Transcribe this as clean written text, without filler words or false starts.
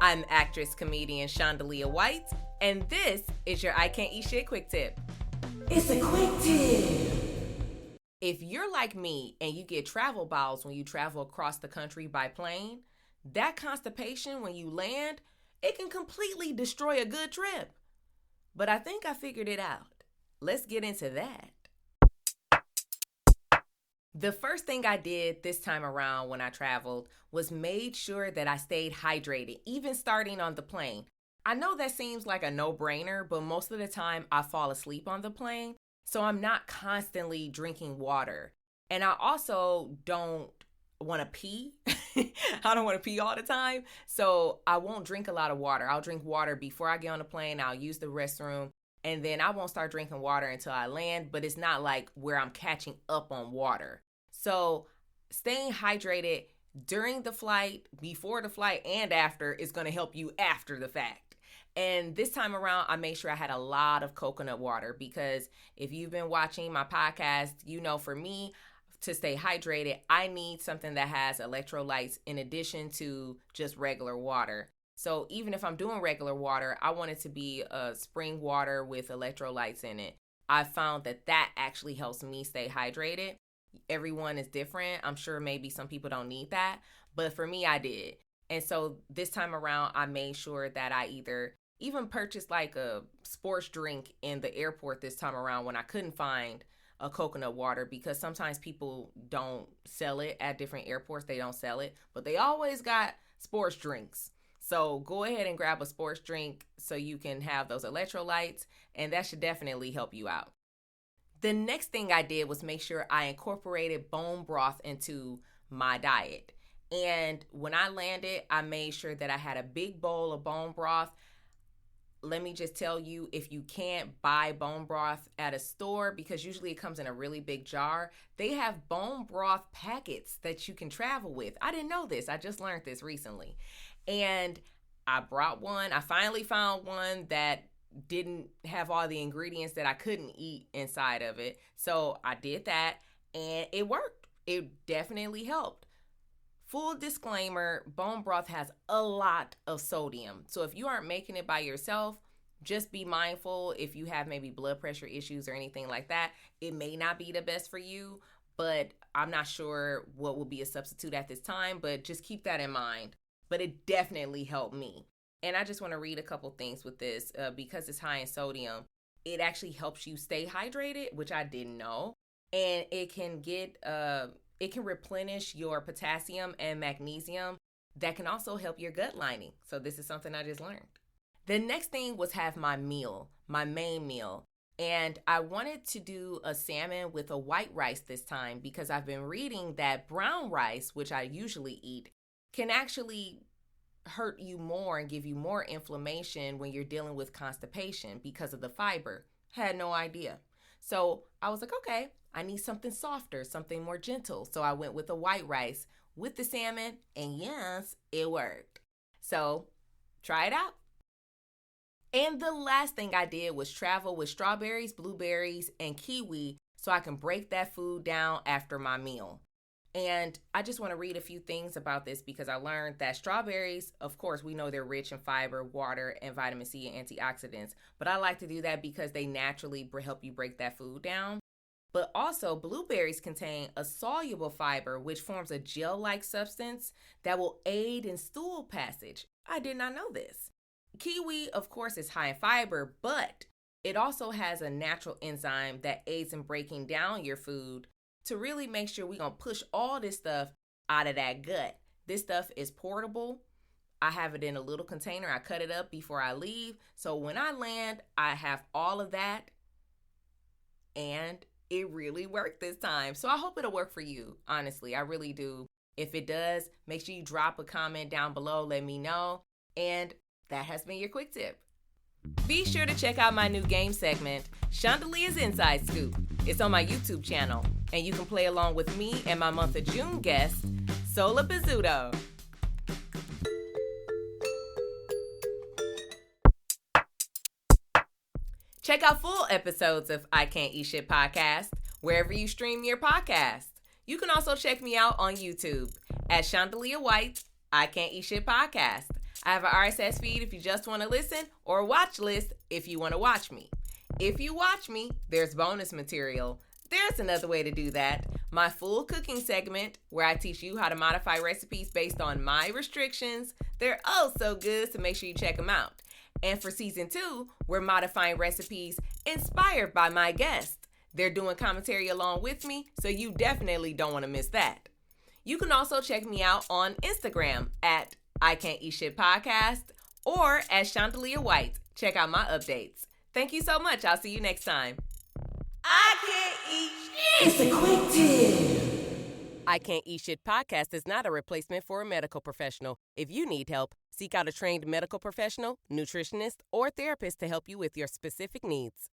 I'm actress comedian Shondalia White, and this is your I Can't Eat Shit Quick Tip. It's a quick tip. If you're like me and you get travel bowels when you travel across the country by plane, that constipation when you land, it can completely destroy a good trip. But I think I figured it out. Let's get into that. The first thing I did this time around when I traveled was made sure that I stayed hydrated, even starting on the plane. I know that seems like a no-brainer, but most of the time I fall asleep on the plane, so I'm not constantly drinking water. And I also don't want to pee. I don't want to pee all the time, so I won't drink a lot of water. I'll drink water before I get on the plane. I'll use the restroom. And then I won't start drinking water until I land, but it's not like where I'm catching up on water. So staying hydrated during the flight, before the flight, and after is going to help you after the fact. And this time around, I made sure I had a lot of coconut water because if you've been watching my podcast, you know for me, to stay hydrated, I need something that has electrolytes in addition to just regular water. So even if I'm doing regular water, I want it to be spring water with electrolytes in it. I found that actually helps me stay hydrated. Everyone is different. I'm sure maybe some people don't need that, but for me, I did. And so this time around, I made sure that I even purchased like a sports drink in the airport this time around when I couldn't find a coconut water, because sometimes people don't sell it at different airports. They don't sell it, but they always got sports drinks. So go ahead and grab a sports drink so you can have those electrolytes, and that should definitely help you out. The next thing I did was make sure I incorporated bone broth into my diet. And when I landed, I made sure that I had a big bowl of bone broth. Let me just tell you, if you can't buy bone broth at a store, because usually it comes in a really big jar, they have bone broth packets that you can travel with. I didn't know this. I just learned this recently. And I brought one. I finally found one that didn't have all the ingredients that I couldn't eat inside of it. So I did that and it worked. It definitely helped. Full disclaimer, bone broth has a lot of sodium. So if you aren't making it by yourself, just be mindful. If you have maybe blood pressure issues or anything like that, it may not be the best for you, but I'm not sure what will be a substitute at this time, but just keep that in mind. But it definitely helped me. And I just want to read a couple things with this because it's high in sodium. It actually helps you stay hydrated, which I didn't know. And it can replenish your potassium and magnesium. That can also help your gut lining. So this is something I just learned. The next thing was have my main meal. And I wanted to do a salmon with a white rice this time because I've been reading that brown rice, which I usually eat, can actually hurt you more and give you more inflammation when you're dealing with constipation because of the fiber. Had no idea. So I was like, okay, I need something softer, something more gentle. So I went with the white rice with the salmon, and yes, it worked. So try it out. And the last thing I did was travel with strawberries, blueberries, and kiwi so I can break that food down after my meal. And I just want to read a few things about this because I learned that strawberries, of course, we know they're rich in fiber, water, and vitamin C and antioxidants. But I like to do that because they naturally help you break that food down. But also, blueberries contain a soluble fiber, which forms a gel-like substance that will aid in stool passage. I did not know this. Kiwi, of course, is high in fiber, but it also has a natural enzyme that aids in breaking down your food to really make sure we're going to push all this stuff out of that gut. This stuff is portable. I have it in a little container. I cut it up before I leave. So when I land, I have all of that. And it really worked this time. So I hope it'll work for you. Honestly, I really do. If it does, make sure you drop a comment down below. Let me know. And that has been your quick tip. Be sure to check out my new game segment, Shondalia's Inside Scoop. It's on my YouTube channel, and you can play along with me and my month of June guest, Solla Pizzuto. Check out full episodes of I Can't Eat Shit podcast wherever you stream your podcast. You can also check me out on YouTube at Shondalia White, I Can't Eat Shit podcast. I have an RSS feed if you just want to listen, or a watch list if you want to watch me. If you watch me, there's bonus material. There's another way to do that. My full cooking segment, where I teach you how to modify recipes based on my restrictions. They're oh so good, so make sure you check them out. And for season 2, we're modifying recipes inspired by my guests. They're doing commentary along with me, so you definitely don't want to miss that. You can also check me out on Instagram at I Can't Eat Shit Podcast or at Shondalia White. Check out my updates. Thank you so much. I'll see you next time. I Can't Eat Shit. It's a quick tip. I Can't Eat Shit Podcast is not a replacement for a medical professional. If you need help, seek out a trained medical professional, nutritionist, or therapist to help you with your specific needs.